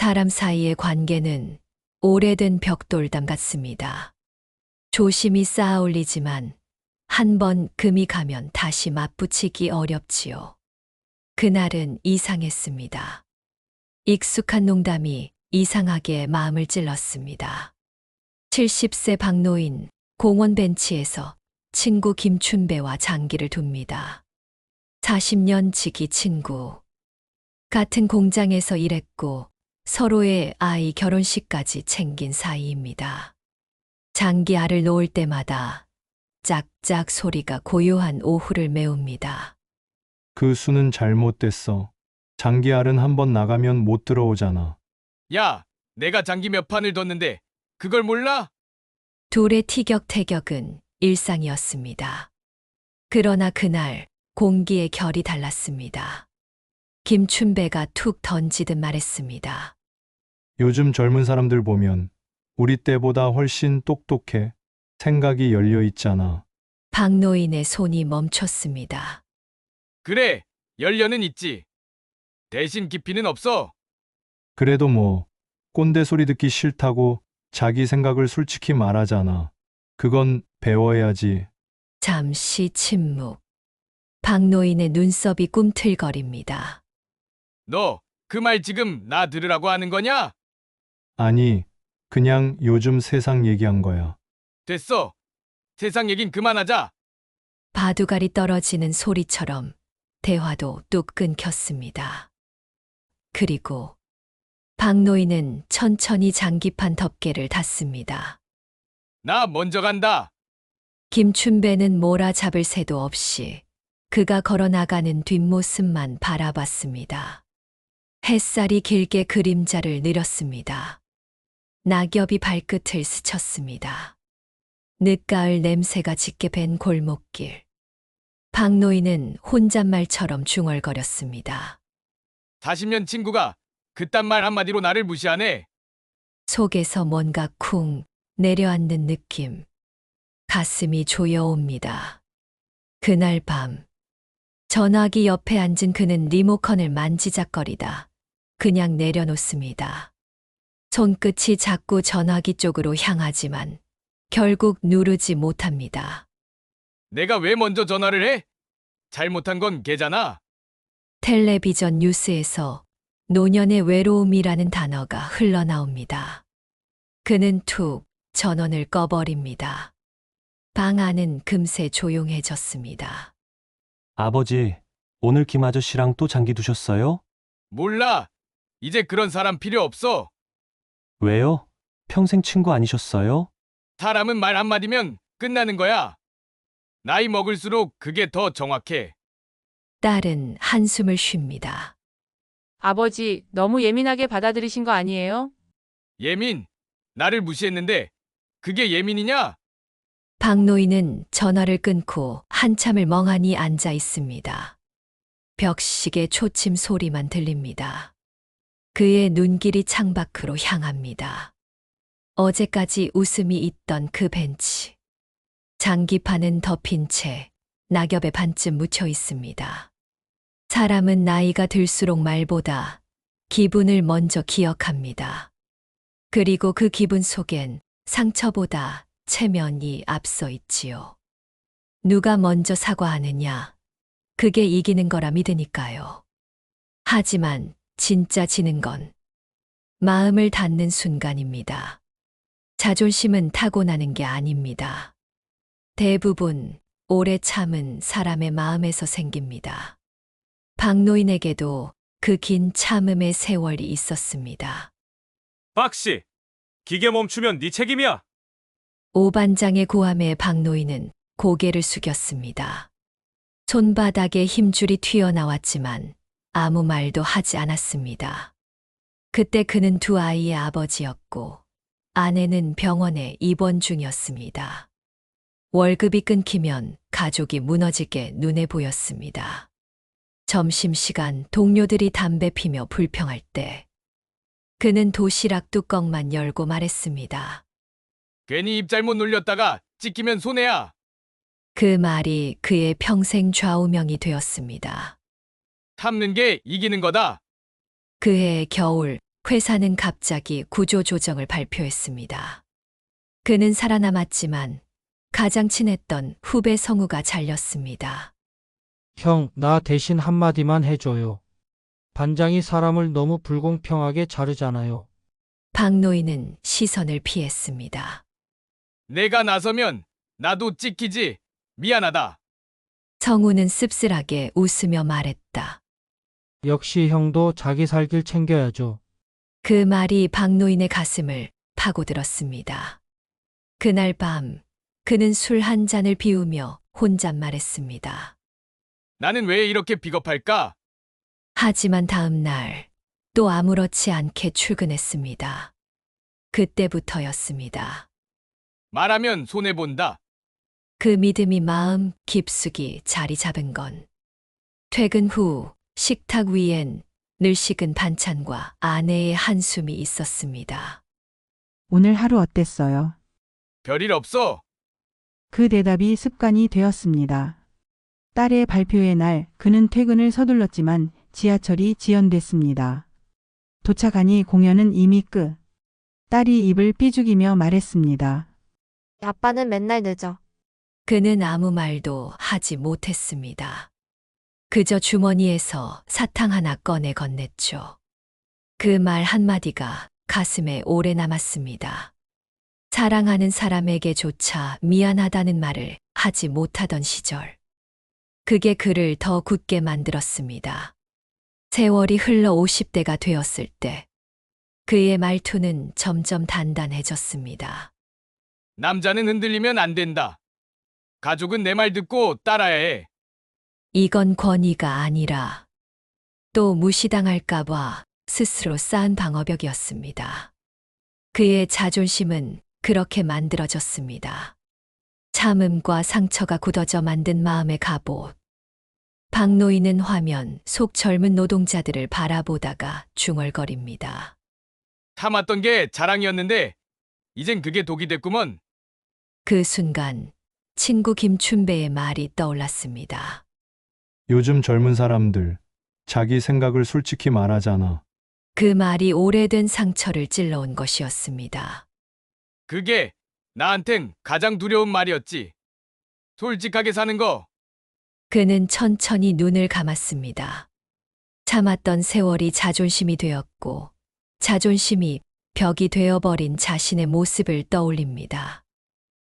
사람 사이의 관계는 오래된 벽돌담 같습니다. 조심히 쌓아 올리지만 한 번 금이 가면 다시 맞붙이기 어렵지요. 그날은 이상했습니다. 익숙한 농담이 이상하게 마음을 찔렀습니다. 70세 박노인 공원 벤치에서 친구 김춘배와 장기를 둡니다. 40년 지기 친구. 같은 공장에서 일했고 서로의 아이 결혼식까지 챙긴 사이입니다. 장기 알을 놓을 때마다 짝짝 소리가 고요한 오후를 메웁니다. 그 수는 잘못됐어. 장기알은 한 번 나가면 못 들어오잖아. 야, 내가 장기 몇 판을 뒀는데 그걸 몰라? 둘의 티격태격은 일상이었습니다. 그러나 그날 공기의 결이 달랐습니다. 김춘배가 툭 던지듯 말했습니다. 요즘 젊은 사람들 보면 우리 때보다 훨씬 똑똑해. 생각이 열려 있잖아. 박노인의 손이 멈췄습니다. 그래, 연료는 있지. 대신 깊이는 없어. 그래도 뭐 꼰대 소리 듣기 싫다고 자기 생각을 솔직히 말하잖아. 그건 배워야지. 잠시 침묵. 박노인의 눈썹이 꿈틀거립니다. 너 그 말 지금 나 들으라고 하는 거냐? 아니, 그냥 요즘 세상 얘기한 거야. 됐어. 세상 얘긴 그만하자. 바둑알이 떨어지는 소리처럼 대화도 뚝 끊겼습니다. 그리고 박노인은 천천히 장기판 덮개를 닫습니다. 나 먼저 간다. 김춘배는 몰아잡을 새도 없이 그가 걸어나가는 뒷모습만 바라봤습니다. 햇살이 길게 그림자를 내렸습니다. 낙엽이 발끝을 스쳤습니다. 늦가을 냄새가 짙게 밴 골목길. 박노인은 혼잣말처럼 중얼거렸습니다. 40년 친구가 그딴 말 한마디로 나를 무시하네. 속에서 뭔가 쿵 내려앉는 느낌. 가슴이 조여옵니다. 그날 밤 전화기 옆에 앉은 그는 리모컨을 만지작거리다 그냥 내려놓습니다. 손끝이 자꾸 전화기 쪽으로 향하지만 결국 누르지 못합니다. 내가 왜 먼저 전화를 해? 잘못한 건 걔잖아. 텔레비전 뉴스에서 노년의 외로움이라는 단어가 흘러나옵니다. 그는 툭 전원을 꺼버립니다. 방 안은 금세 조용해졌습니다. 아버지, 오늘 김 아저씨랑 또 장기 두셨어요? 몰라. 이제 그런 사람 필요 없어. 왜요? 평생 친구 아니셨어요? 사람은 말 한마디면 끝나는 거야. 나이 먹을수록 그게 더 정확해. 딸은 한숨을 쉽니다. 아버지, 너무 예민하게 받아들이신 거 아니에요? 예민. 나를 무시했는데 그게 예민이냐? 박노인은 전화를 끊고 한참을 멍하니 앉아 있습니다. 벽식의 초침 소리만 들립니다. 그의 눈길이 창밖으로 향합니다. 어제까지 웃음이 있던 그 벤치. 장기판은 덮인 채 낙엽에 반쯤 묻혀 있습니다. 사람은 나이가 들수록 말보다 기분을 먼저 기억합니다. 그리고 그 기분 속엔 상처보다 체면이 앞서 있지요. 누가 먼저 사과하느냐, 그게 이기는 거라 믿으니까요. 하지만 진짜 지는 건 마음을 닫는 순간입니다. 자존심은 타고나는 게 아닙니다. 대부분 오래 참은 사람의 마음에서 생깁니다. 박노인에게도 그 긴 참음의 세월이 있었습니다. 박씨, 기계 멈추면 네 책임이야. 오반장의 고함에 박노인은 고개를 숙였습니다. 손바닥에 힘줄이 튀어나왔지만 아무 말도 하지 않았습니다. 그때 그는 두 아이의 아버지였고 아내는 병원에 입원 중이었습니다. 월급이 끊기면 가족이 무너질 게 눈에 보였습니다. 점심시간 동료들이 담배 피며 불평할 때 그는 도시락 뚜껑만 열고 말했습니다. 괜히 입 잘못 눌렸다가 찍히면 손해야. 그 말이 그의 평생 좌우명이 되었습니다. 참는 게 이기는 거다. 그해 겨울 회사는 갑자기 구조조정을 발표했습니다. 그는 살아남았지만 가장 친했던 후배 성우가 잘렸습니다. 형, 나 대신 한마디만 해줘요. 반장이 사람을 너무 불공평하게 자르잖아요. 박노인은 시선을 피했습니다. 내가 나서면 나도 찍히지. 미안하다. 성우는 씁쓸하게 웃으며 말했다. 역시 형도 자기 살 길 챙겨야죠. 그 말이 박노인의 가슴을 파고들었습니다. 그날 밤 그는 술 한 잔을 비우며 혼잣말했습니다. 나는 왜 이렇게 비겁할까? 하지만 다음 날 또 아무렇지 않게 출근했습니다. 그때부터였습니다. 말하면 손해본다. 그 믿음이 마음 깊숙이 자리 잡은 건 퇴근 후 식탁 위엔 늘 식은 반찬과 아내의 한숨이 있었습니다. 오늘 하루 어땠어요? 별일 없어. 그 대답이 습관이 되었습니다. 딸의 발표의 날 그는 퇴근을 서둘렀지만 지하철이 지연됐습니다. 도착하니 공연은 이미 끝. 딸이 입을 삐죽이며 말했습니다. 아빠는 맨날 늦어. 그는 아무 말도 하지 못했습니다. 그저 주머니에서 사탕 하나 꺼내 건넸죠. 그 말 한마디가 가슴에 오래 남았습니다. 사랑하는 사람에게조차 미안하다는 말을 하지 못하던 시절. 그게 그를 더 굳게 만들었습니다. 세월이 흘러 50대가 되었을 때 그의 말투는 점점 단단해졌습니다. 남자는 흔들리면 안 된다. 가족은 내 말 듣고 따라야 해. 이건 권위가 아니라 또 무시당할까봐 스스로 쌓은 방어벽이었습니다. 그의 자존심은 그렇게 만들어졌습니다. 참음과 상처가 굳어져 만든 마음의 갑옷. 박노인은 화면 속 젊은 노동자들을 바라보다가 중얼거립니다. 참았던 게 자랑이었는데 이젠 그게 독이 됐구먼. 그 순간 친구 김춘배의 말이 떠올랐습니다. 요즘 젊은 사람들 자기 생각을 솔직히 말하잖아. 그 말이 오래된 상처를 찔러온 것이었습니다. 그게 나한텐 가장 두려운 말이었지. 솔직하게 사는 거. 그는 천천히 눈을 감았습니다. 참았던 세월이 자존심이 되었고 자존심이 벽이 되어버린 자신의 모습을 떠올립니다.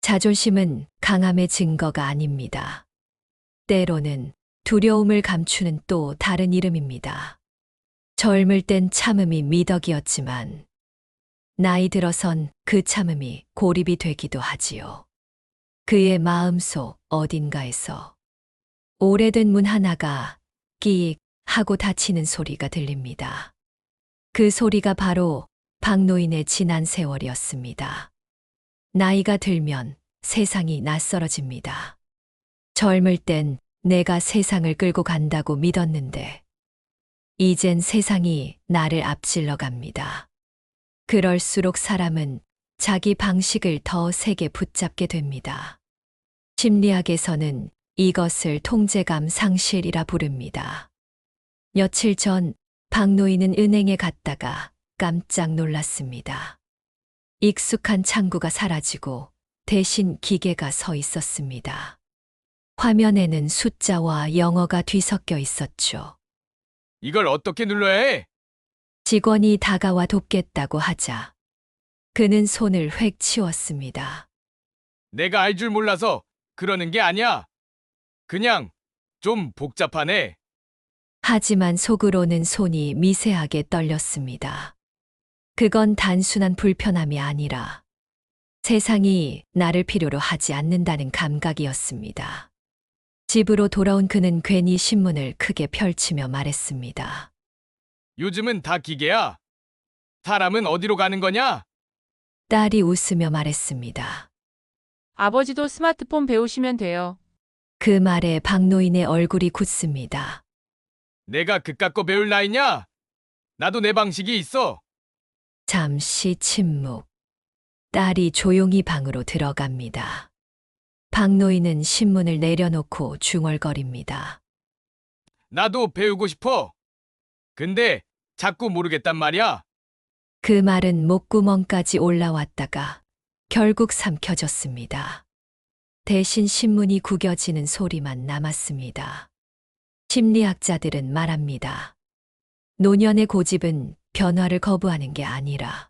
자존심은 강함의 증거가 아닙니다. 때로는 두려움을 감추는 또 다른 이름입니다. 젊을 땐 참음이 미덕이었지만 나이 들어선 그 참음이 고립이 되기도 하지요. 그의 마음속 어딘가에서 오래된 문 하나가 끼익 하고 닫히는 소리가 들립니다. 그 소리가 바로 박노인의 지난 세월이었습니다. 나이가 들면 세상이 낯설어집니다. 젊을 땐 내가 세상을 끌고 간다고 믿었는데 이젠 세상이 나를 앞질러 갑니다. 그럴수록 사람은 자기 방식을 더 세게 붙잡게 됩니다. 심리학에서는 이것을 통제감 상실이라 부릅니다. 며칠 전 박노인은 은행에 갔다가 깜짝 놀랐습니다. 익숙한 창구가 사라지고 대신 기계가 서 있었습니다. 화면에는 숫자와 영어가 뒤섞여 있었죠. 이걸 어떻게 눌러야 해? 직원이 다가와 돕겠다고 하자 그는 손을 획 치웠습니다. 내가 알 줄 몰라서 그러는 게 아니야. 그냥 좀 복잡하네. 하지만 속으로는 손이 미세하게 떨렸습니다. 그건 단순한 불편함이 아니라 세상이 나를 필요로 하지 않는다는 감각이었습니다. 집으로 돌아온 그는 괜히 신문을 크게 펼치며 말했습니다. 요즘은 다 기계야. 사람은 어디로 가는 거냐? 딸이 웃으며 말했습니다. 아버지도 스마트폰 배우시면 돼요. 그 말에 박노인의 얼굴이 굳습니다. 내가 그깟 거 배울 나이냐? 나도 내 방식이 있어. 잠시 침묵. 딸이 조용히 방으로 들어갑니다. 박노인은 신문을 내려놓고 중얼거립니다. 나도 배우고 싶어. 근데 자꾸 모르겠단 말이야. 그 말은 목구멍까지 올라왔다가 결국 삼켜졌습니다. 대신 신문이 구겨지는 소리만 남았습니다. 심리학자들은 말합니다. 노년의 고집은 변화를 거부하는 게 아니라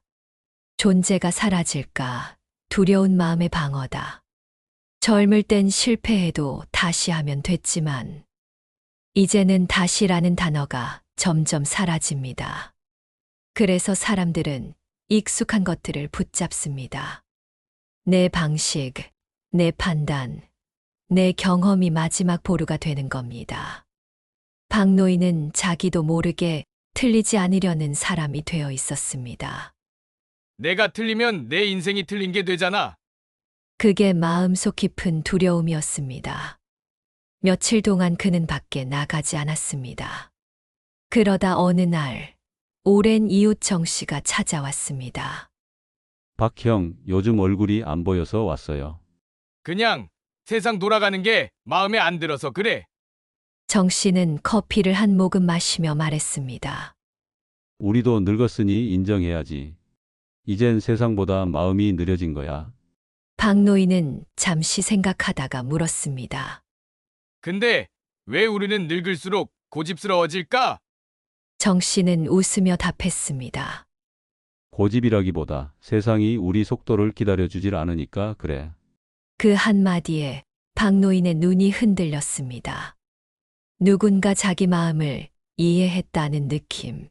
존재가 사라질까 두려운 마음의 방어다. 젊을 땐 실패해도 다시 하면 됐지만 이제는 다시라는 단어가 점점 사라집니다. 그래서 사람들은 익숙한 것들을 붙잡습니다. 내 방식, 내 판단, 내 경험이 마지막 보루가 되는 겁니다. 박노인은 자기도 모르게 틀리지 않으려는 사람이 되어 있었습니다. 내가 틀리면 내 인생이 틀린 게 되잖아. 그게 마음속 깊은 두려움이었습니다. 며칠 동안 그는 밖에 나가지 않았습니다. 그러다 어느 날 오랜 이웃 정 씨가 찾아왔습니다. 박형, 요즘 얼굴이 안 보여서 왔어요. 그냥 세상 돌아가는 게 마음에 안 들어서 그래. 정 씨는 커피를 한 모금 마시며 말했습니다. 우리도 늙었으니 인정해야지. 이젠 세상보다 마음이 느려진 거야. 박노인은 잠시 생각하다가 물었습니다. 근데 왜 우리는 늙을수록 고집스러워질까? 정 씨는 웃으며 답했습니다. 고집이라기보다 세상이 우리 속도를 기다려주질 않으니까 그래. 그 한마디에 박노인의 눈이 흔들렸습니다. 누군가 자기 마음을 이해했다는 느낌.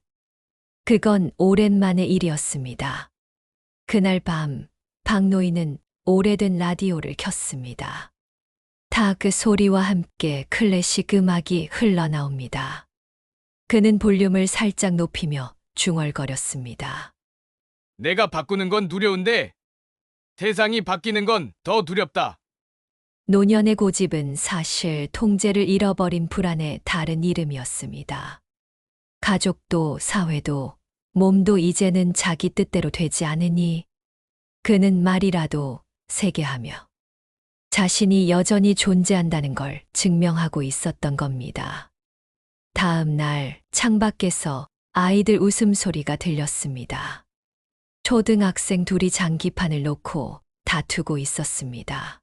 그건 오랜만의 일이었습니다. 그날 밤 박노인은 오래된 라디오를 켰습니다. 다 그 소리와 함께 클래식 음악이 흘러나옵니다. 그는 볼륨을 살짝 높이며 중얼거렸습니다. 내가 바꾸는 건 두려운데 세상이 바뀌는 건 더 두렵다. 노년의 고집은 사실 통제를 잃어버린 불안의 다른 이름이었습니다. 가족도 사회도 몸도 이제는 자기 뜻대로 되지 않으니 그는 말이라도 세게 하며 자신이 여전히 존재한다는 걸 증명하고 있었던 겁니다. 다음 날 창밖에서 아이들 웃음소리가 들렸습니다. 초등학생 둘이 장기판을 놓고 다투고 있었습니다.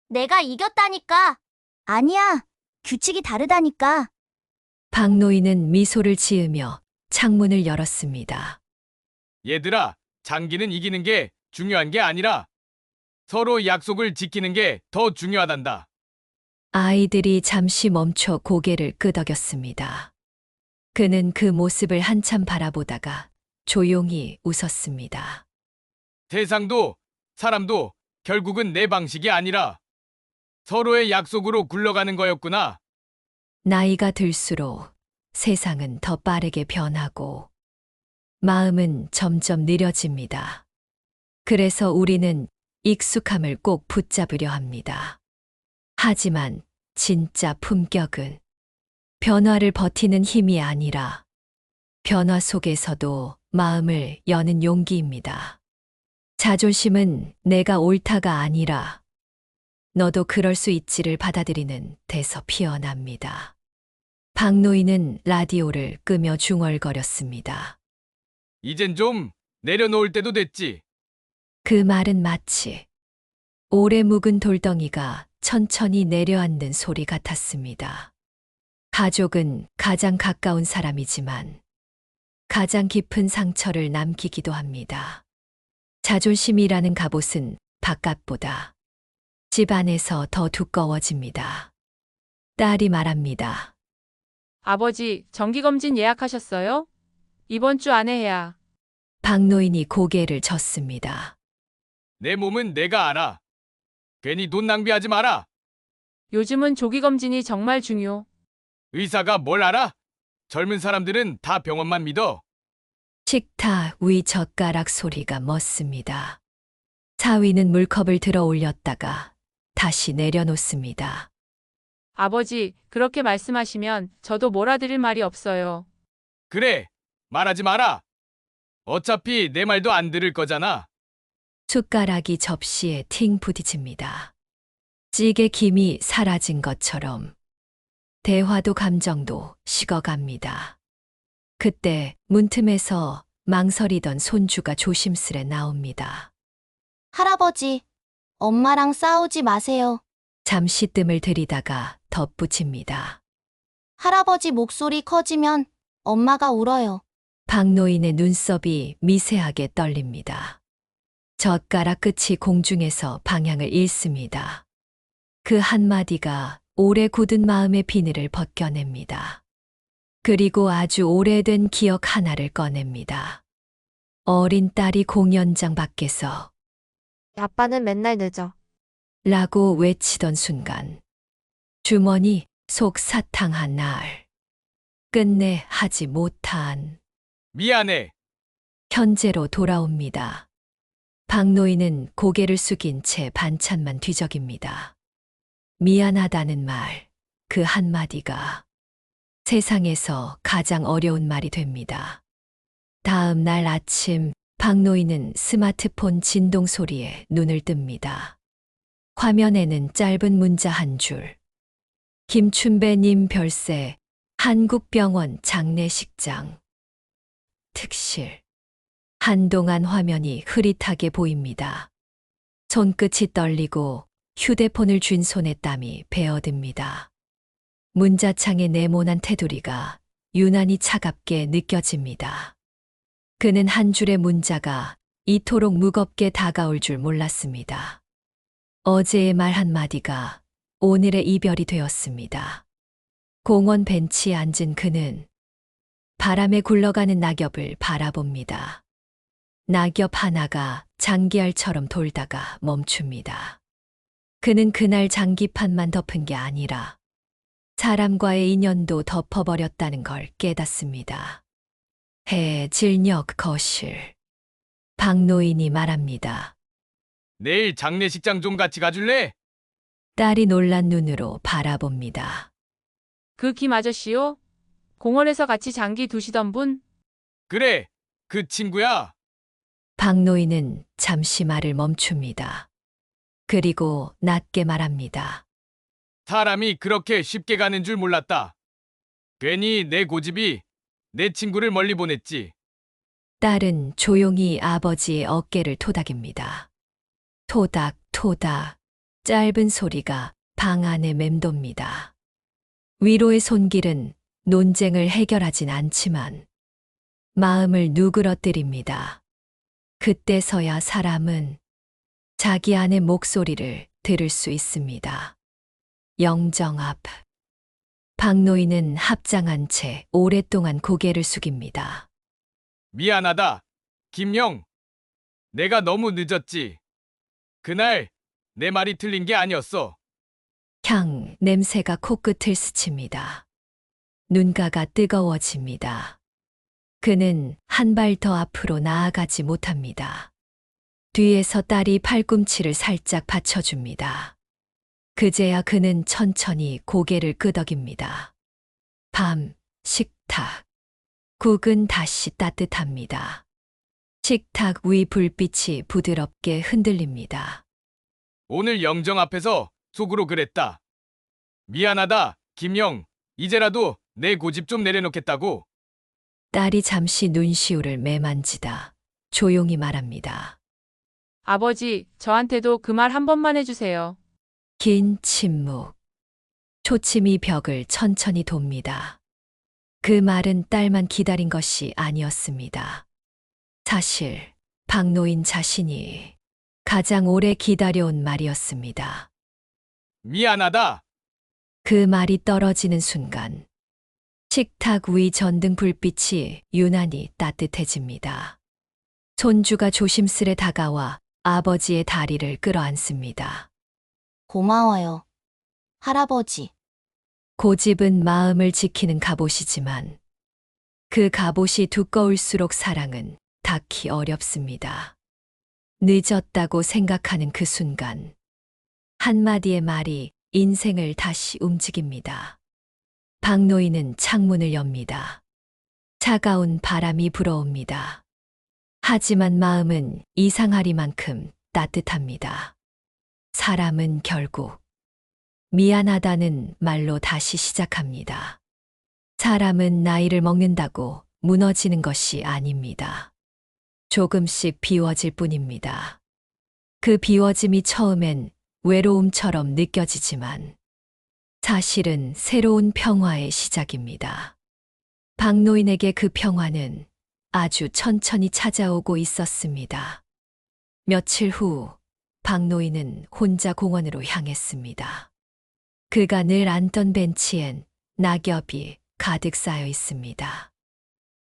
내가 이겼다니까. 아니야. 규칙이 다르다니까. 박노인은 미소를 지으며 창문을 열었습니다. 얘들아, 장기는 이기는 게 중요한 게 아니라 서로 약속을 지키는 게 더 중요하단다. 아이들이 잠시 멈춰 고개를 끄덕였습니다. 그는 그 모습을 한참 바라보다가 조용히 웃었습니다. 세상도 사람도 결국은 내 방식이 아니라 서로의 약속으로 굴러가는 거였구나. 나이가 들수록 세상은 더 빠르게 변하고 마음은 점점 느려집니다. 그래서 우리는 익숙함을 꼭 붙잡으려 합니다. 하지만 진짜 품격은 변화를 버티는 힘이 아니라 변화 속에서도 마음을 여는 용기입니다. 자존심은 내가 옳다가 아니라 너도 그럴 수 있지를 받아들이는 데서 피어납니다. 박노인은 라디오를 끄며 중얼거렸습니다. 이젠 좀 내려놓을 때도 됐지. 그 말은 마치 오래 묵은 돌덩이가 천천히 내려앉는 소리 같았습니다. 가족은 가장 가까운 사람이지만 가장 깊은 상처를 남기기도 합니다. 자존심이라는 갑옷은 바깥보다 집 안에서 더 두꺼워집니다. 딸이 말합니다. 아버지, 정기검진 예약하셨어요? 이번 주 안에 해야. 박노인이 고개를 젓습니다. 내 몸은 내가 알아. 괜히 돈 낭비하지 마라. 요즘은 조기검진이 정말 중요. 의사가 뭘 알아? 젊은 사람들은 다 병원만 믿어. 식탁 위 젓가락 소리가 멎습니다. 사위는 물컵을 들어 올렸다가 다시 내려놓습니다. 아버지, 그렇게 말씀하시면 저도 몰아드릴 말이 없어요. 그래, 말하지 마라. 어차피 내 말도 안 들을 거잖아. 숟가락이 접시에 팅 부딪힙니다. 찌개 김이 사라진 것처럼 대화도 감정도 식어갑니다. 그때 문틈에서 망설이던 손주가 조심스레 나옵니다. 할아버지, 엄마랑 싸우지 마세요. 잠시 뜸을 들이다가 덧붙입니다. 할아버지 목소리 커지면 엄마가 울어요. 박노인의 눈썹이 미세하게 떨립니다. 젓가락 끝이 공중에서 방향을 잃습니다. 그 한마디가 오래 굳은 마음의 비늘을 벗겨냅니다. 그리고 아주 오래된 기억 하나를 꺼냅니다. 어린 딸이 공연장 밖에서 아빠는 맨날 늦어. 라고 외치던 순간 주머니 속 사탕한 날 끝내 하지 못한 미안해. 현재로 돌아옵니다. 박노인은 고개를 숙인 채 반찬만 뒤적입니다. 미안하다는 말, 그 한마디가 세상에서 가장 어려운 말이 됩니다. 다음 날 아침 박노인은 스마트폰 진동 소리에 눈을 뜹니다. 화면에는 짧은 문자 한 줄. 김춘배님 별세, 한국병원 장례식장. 특실. 한동안 화면이 흐릿하게 보입니다. 손끝이 떨리고 휴대폰을 쥔 손에 땀이 베어듭니다. 문자창의 네모난 테두리가 유난히 차갑게 느껴집니다. 그는 한 줄의 문자가 이토록 무겁게 다가올 줄 몰랐습니다. 어제의 말 한마디가 오늘의 이별이 되었습니다. 공원 벤치에 앉은 그는 바람에 굴러가는 낙엽을 바라봅니다. 낙엽 하나가 장기알처럼 돌다가 멈춥니다. 그는 그날 장기판만 덮은 게 아니라 사람과의 인연도 덮어버렸다는 걸 깨닫습니다. 해질녘 거실. 박노인이 말합니다. 내일 장례식장 좀 같이 가줄래? 딸이 놀란 눈으로 바라봅니다. 그 김 아저씨요? 공원에서 같이 장기 두시던 분? 그래, 그 친구야. 박노인은 잠시 말을 멈춥니다. 그리고 낮게 말합니다. 사람이 그렇게 쉽게 가는 줄 몰랐다. 괜히 내 고집이 내 친구를 멀리 보냈지. 딸은 조용히 아버지의 어깨를 토닥입니다. 토닥, 토닥. 짧은 소리가 방 안에 맴돕니다. 위로의 손길은 논쟁을 해결하진 않지만 마음을 누그러뜨립니다. 그때서야 사람은 자기 안의 목소리를 들을 수 있습니다. 영정 앞. 박노인은 합장한 채 오랫동안 고개를 숙입니다. 미안하다, 김영. 내가 너무 늦었지. 그날 내 말이 틀린 게 아니었어. 향 냄새가 코끝을 스칩니다. 눈가가 뜨거워집니다. 그는 한 발 더 앞으로 나아가지 못합니다. 뒤에서 딸이 팔꿈치를 살짝 받쳐줍니다. 그제야 그는 천천히 고개를 끄덕입니다. 밤, 식탁. 국은 다시 따뜻합니다. 식탁 위 불빛이 부드럽게 흔들립니다. 오늘 영정 앞에서 속으로 그랬다. 미안하다, 김영. 이제라도 내 고집 좀 내려놓겠다고. 딸이 잠시 눈시울을 매만지다 조용히 말합니다. 아버지, 저한테도 그 말 한 번만 해주세요. 긴 침묵. 초침이 벽을 천천히 돕니다. 그 말은 딸만 기다린 것이 아니었습니다. 사실 박노인 자신이 가장 오래 기다려온 말이었습니다. 미안하다. 그 말이 떨어지는 순간 식탁 위 전등 불빛이 유난히 따뜻해집니다. 손주가 조심스레 다가와 아버지의 다리를 끌어안습니다. 고마워요. 할아버지. 고집은 마음을 지키는 갑옷이지만 그 갑옷이 두꺼울수록 사랑은 닿기 어렵습니다. 늦었다고 생각하는 그 순간 한마디의 말이 인생을 다시 움직입니다. 박노인은 창문을 엽니다. 차가운 바람이 불어옵니다. 하지만 마음은 이상하리만큼 따뜻합니다. 사람은 결국 미안하다는 말로 다시 시작합니다. 사람은 나이를 먹는다고 무너지는 것이 아닙니다. 조금씩 비워질 뿐입니다. 그 비워짐이 처음엔 외로움처럼 느껴지지만 사실은 새로운 평화의 시작입니다. 박노인에게 그 평화는 아주 천천히 찾아오고 있었습니다. 며칠 후 박노인은 혼자 공원으로 향했습니다. 그가 늘 앉던 벤치엔 낙엽이 가득 쌓여 있습니다.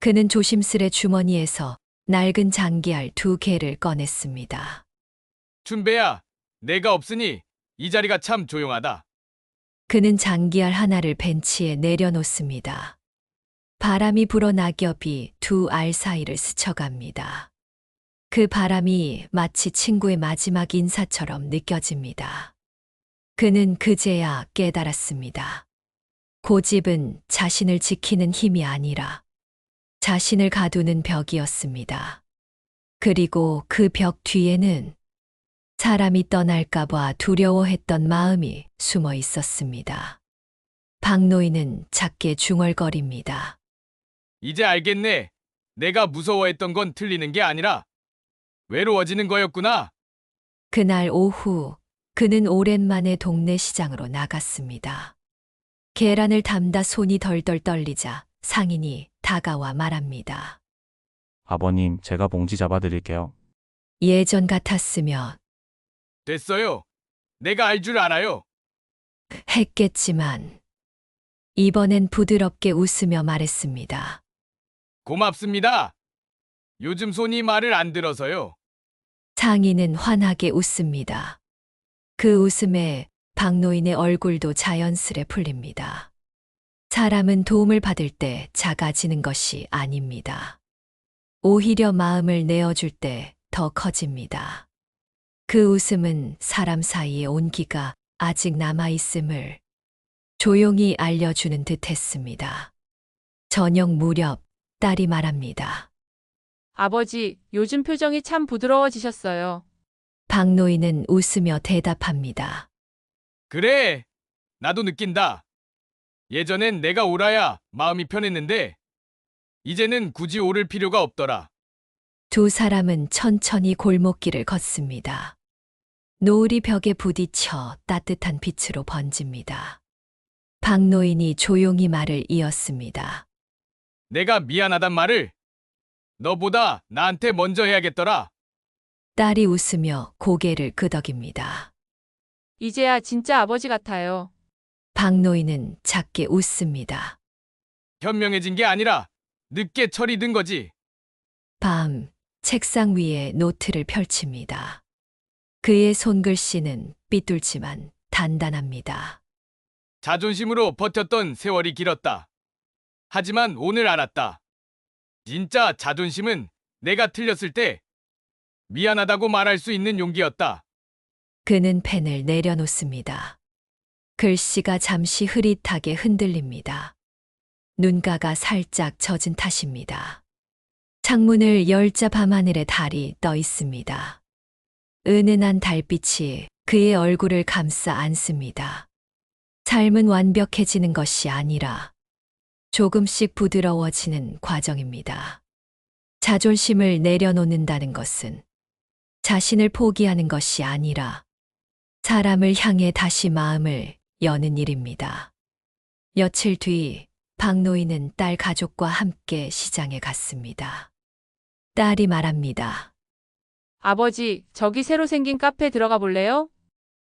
그는 조심스레 주머니에서 낡은 장기알 2개를 꺼냈습니다. 춘배야, 내가 없으니 이 자리가 참 조용하다. 그는 장기알 하나를 벤치에 내려놓습니다. 바람이 불어 낙엽이 2알 사이를 스쳐갑니다. 그 바람이 마치 친구의 마지막 인사처럼 느껴집니다. 그는 그제야 깨달았습니다. 고집은 자신을 지키는 힘이 아니라 자신을 가두는 벽이었습니다. 그리고 그 벽 뒤에는 사람이 떠날까봐 두려워했던 마음이 숨어 있었습니다. 박노인은 작게 중얼거립니다. 이제 알겠네. 내가 무서워했던 건 틀리는 게 아니라 외로워지는 거였구나. 그날 오후 그는 오랜만에 동네 시장으로 나갔습니다. 계란을 담다 손이 덜덜 떨리자 상인이 다가와 말합니다. 아버님, 제가 봉지 잡아드릴게요. 예전 같았으면 됐어요. 내가 알 줄 알아요. 했겠지만 이번엔 부드럽게 웃으며 말했습니다. 고맙습니다. 요즘 손이 말을 안 들어서요. 상인은 환하게 웃습니다. 그 웃음에 박노인의 얼굴도 자연스레 풀립니다. 사람은 도움을 받을 때 작아지는 것이 아닙니다. 오히려 마음을 내어줄 때 더 커집니다. 그 웃음은 사람 사이의 온기가 아직 남아있음을 조용히 알려주는 듯 했습니다. 저녁 무렵 딸이 말합니다. 아버지, 요즘 표정이 참 부드러워지셨어요. 박노인은 웃으며 대답합니다. 그래, 나도 느낀다. 예전엔 내가 오라야 마음이 편했는데 이제는 굳이 오를 필요가 없더라. 두 사람은 천천히 골목길을 걷습니다. 노을이 벽에 부딪혀 따뜻한 빛으로 번집니다. 박노인이 조용히 말을 이었습니다. 내가 미안하단 말을 너보다 나한테 먼저 해야겠더라. 딸이 웃으며 고개를 끄덕입니다. 이제야 진짜 아버지 같아요. 박노인은 작게 웃습니다. 현명해진 게 아니라 늦게 철이 든 거지. 밤, 책상 위에 노트를 펼칩니다. 그의 손글씨는 삐뚤지만 단단합니다. 자존심으로 버텼던 세월이 길었다. 하지만 오늘 알았다. 진짜 자존심은 내가 틀렸을 때 미안하다고 말할 수 있는 용기였다. 그는 펜을 내려놓습니다. 글씨가 잠시 흐릿하게 흔들립니다. 눈가가 살짝 젖은 탓입니다. 창문을 열자 밤하늘에 달이 떠 있습니다. 은은한 달빛이 그의 얼굴을 감싸 안습니다. 삶은 완벽해지는 것이 아니라 조금씩 부드러워지는 과정입니다. 자존심을 내려놓는다는 것은 자신을 포기하는 것이 아니라 사람을 향해 다시 마음을 여는 일입니다. 며칠 뒤 박노인은 딸 가족과 함께 시장에 갔습니다. 딸이 말합니다. 아버지, 저기 새로 생긴 카페 들어가 볼래요?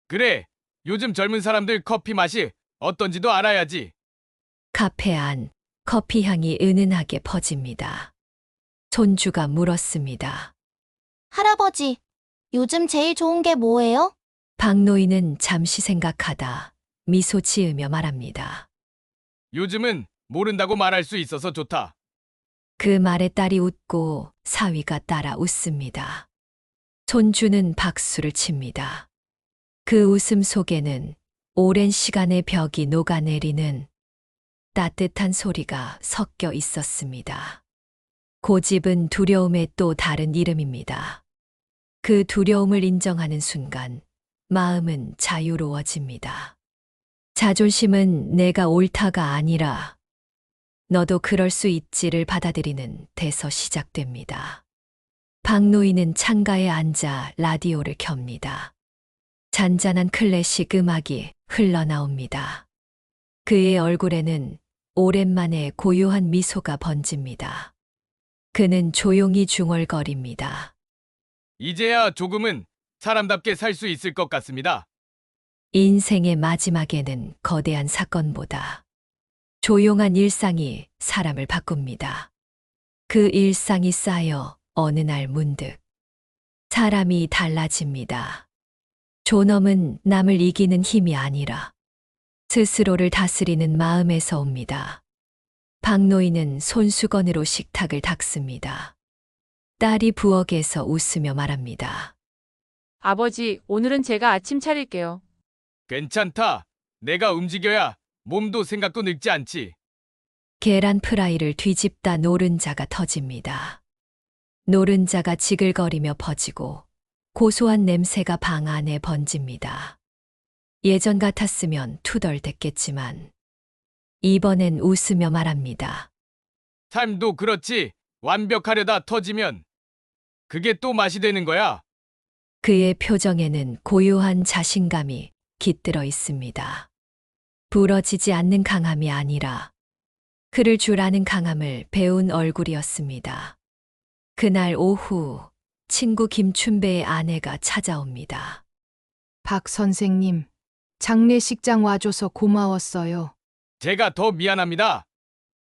그래, 요즘 젊은 사람들 커피 맛이 어떤지도 알아야지. 카페 안 커피 향이 은은하게 퍼집니다. 손주가 물었습니다. 할아버지, 요즘 제일 좋은 게 뭐예요? 박노인은 잠시 생각하다 미소 지으며 말합니다. 요즘은 모른다고 말할 수 있어서 좋다. 그 말에 딸이 웃고 사위가 따라 웃습니다. 손주는 박수를 칩니다. 그 웃음 속에는 오랜 시간의 벽이 녹아내리는 따뜻한 소리가 섞여 있었습니다. 고집은 두려움의 또 다른 이름입니다. 그 두려움을 인정하는 순간 마음은 자유로워집니다. 자존심은 내가 옳다가 아니라 너도 그럴 수 있지를 받아들이는 데서 시작됩니다. 박노인은 창가에 앉아 라디오를 켭니다. 잔잔한 클래식 음악이 흘러나옵니다. 그의 얼굴에는 오랜만에 고요한 미소가 번집니다. 그는 조용히 중얼거립니다. 이제야 조금은 사람답게 살 수 있을 것 같습니다. 인생의 마지막에는 거대한 사건보다 조용한 일상이 사람을 바꿉니다. 그 일상이 쌓여 어느 날 문득 사람이 달라집니다. 존엄은 남을 이기는 힘이 아니라 스스로를 다스리는 마음에서 옵니다. 박노인은 손수건으로 식탁을 닦습니다. 딸이 부엌에서 웃으며 말합니다. 아버지, 오늘은 제가 아침 차릴게요. 괜찮다. 내가 움직여야 몸도 생각도 늙지 않지. 계란 프라이를 뒤집다 노른자가 터집니다. 노른자가 지글거리며 퍼지고 고소한 냄새가 방 안에 번집니다. 예전 같았으면 투덜댔겠지만 이번엔 웃으며 말합니다. 삶도 그렇지. 완벽하려다 터지면 그게 또 맛이 되는 거야. 그의 표정에는 고요한 자신감이 깃들어 있습니다. 부러지지 않는 강함이 아니라 그를 줄 아는 강함을 배운 얼굴이었습니다. 그날 오후 친구 김춘배의 아내가 찾아옵니다. 박 선생님, 장례식장 와줘서 고마웠어요. 제가 더 미안합니다.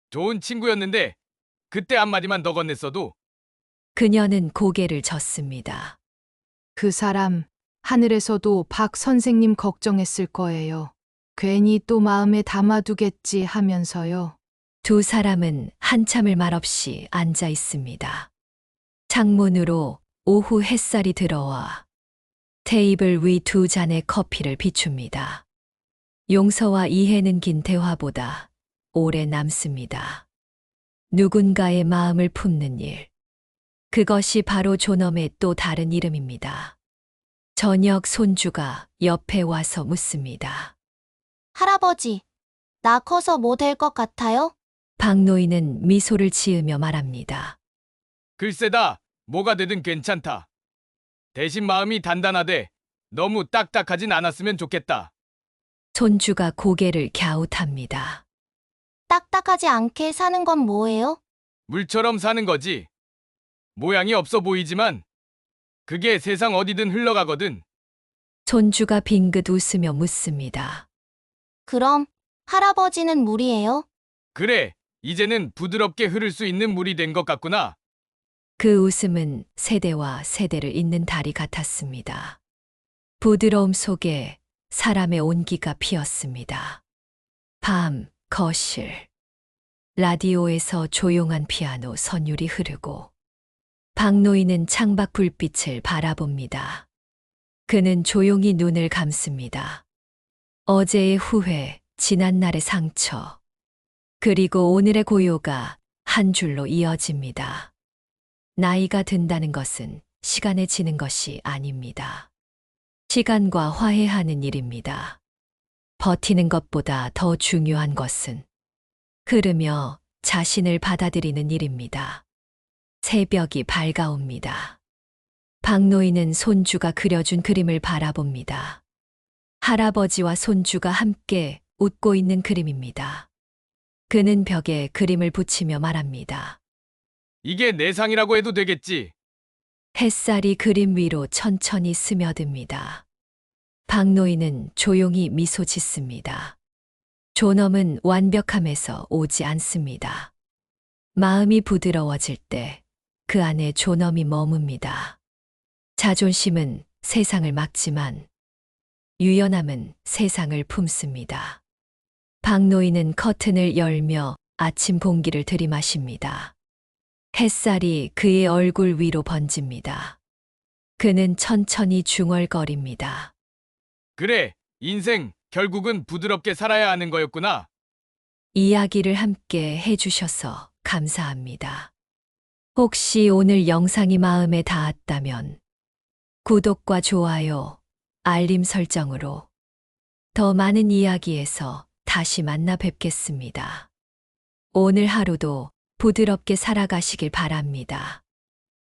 좋은 친구였는데 그때 한마디만 더 건넸어도. 그녀는 고개를 젓습니다. 그 사람, 하늘에서도 박 선생님 걱정했을 거예요. 괜히 또 마음에 담아두겠지 하면서요. 두 사람은 한참을 말없이 앉아 있습니다. 창문으로 오후 햇살이 들어와 테이블 위 두 잔의 커피를 비춥니다. 용서와 이해는 긴 대화보다 오래 남습니다. 누군가의 마음을 품는 일. 그것이 바로 존엄의 또 다른 이름입니다. 저녁 손주가 옆에 와서 묻습니다. 할아버지, 나 커서 뭐 될 것 같아요? 박노인은 미소를 지으며 말합니다. 글쎄다. 뭐가 되든 괜찮다. 대신 마음이 단단하되 너무 딱딱하진 않았으면 좋겠다. 손주가 고개를 갸웃합니다. 딱딱하지 않게 사는 건 뭐예요? 물처럼 사는 거지. 모양이 없어 보이지만 그게 세상 어디든 흘러가거든. 손주가 빙긋 웃으며 묻습니다. 그럼 할아버지는 물이에요? 그래, 이제는 부드럽게 흐를 수 있는 물이 된 것 같구나. 그 웃음은 세대와 세대를 잇는 달이 같았습니다. 부드러움 속에 사람의 온기가 피었습니다. 밤, 거실. 라디오에서 조용한 피아노 선율이 흐르고 박노인은 창밖 불빛을 바라봅니다. 그는 조용히 눈을 감습니다. 어제의 후회, 지난날의 상처, 그리고 오늘의 고요가 한 줄로 이어집니다. 나이가 든다는 것은 시간에 지는 것이 아닙니다. 시간과 화해하는 일입니다. 버티는 것보다 더 중요한 것은 흐르며 자신을 받아들이는 일입니다. 새벽이 밝아옵니다. 박노인은 손주가 그려준 그림을 바라봅니다. 할아버지와 손주가 함께 웃고 있는 그림입니다. 그는 벽에 그림을 붙이며 말합니다. 이게 내 상이라고 해도 되겠지. 햇살이 그림 위로 천천히 스며듭니다. 박노인은 조용히 미소 짓습니다. 존엄은 완벽함에서 오지 않습니다. 마음이 부드러워질 때 그 안에 존엄이 머뭅니다. 자존심은 세상을 막지만 유연함은 세상을 품습니다. 박노인은 커튼을 열며 아침 공기를 들이마십니다. 햇살이 그의 얼굴 위로 번집니다. 그는 천천히 중얼거립니다. 그래, 인생 결국은 부드럽게 살아야 하는 거였구나. 이야기를 함께 해주셔서 감사합니다. 혹시 오늘 영상이 마음에 닿았다면 구독과 좋아요, 알림 설정으로 더 많은 이야기에서 다시 만나 뵙겠습니다. 오늘 하루도 부드럽게 살아가시길 바랍니다.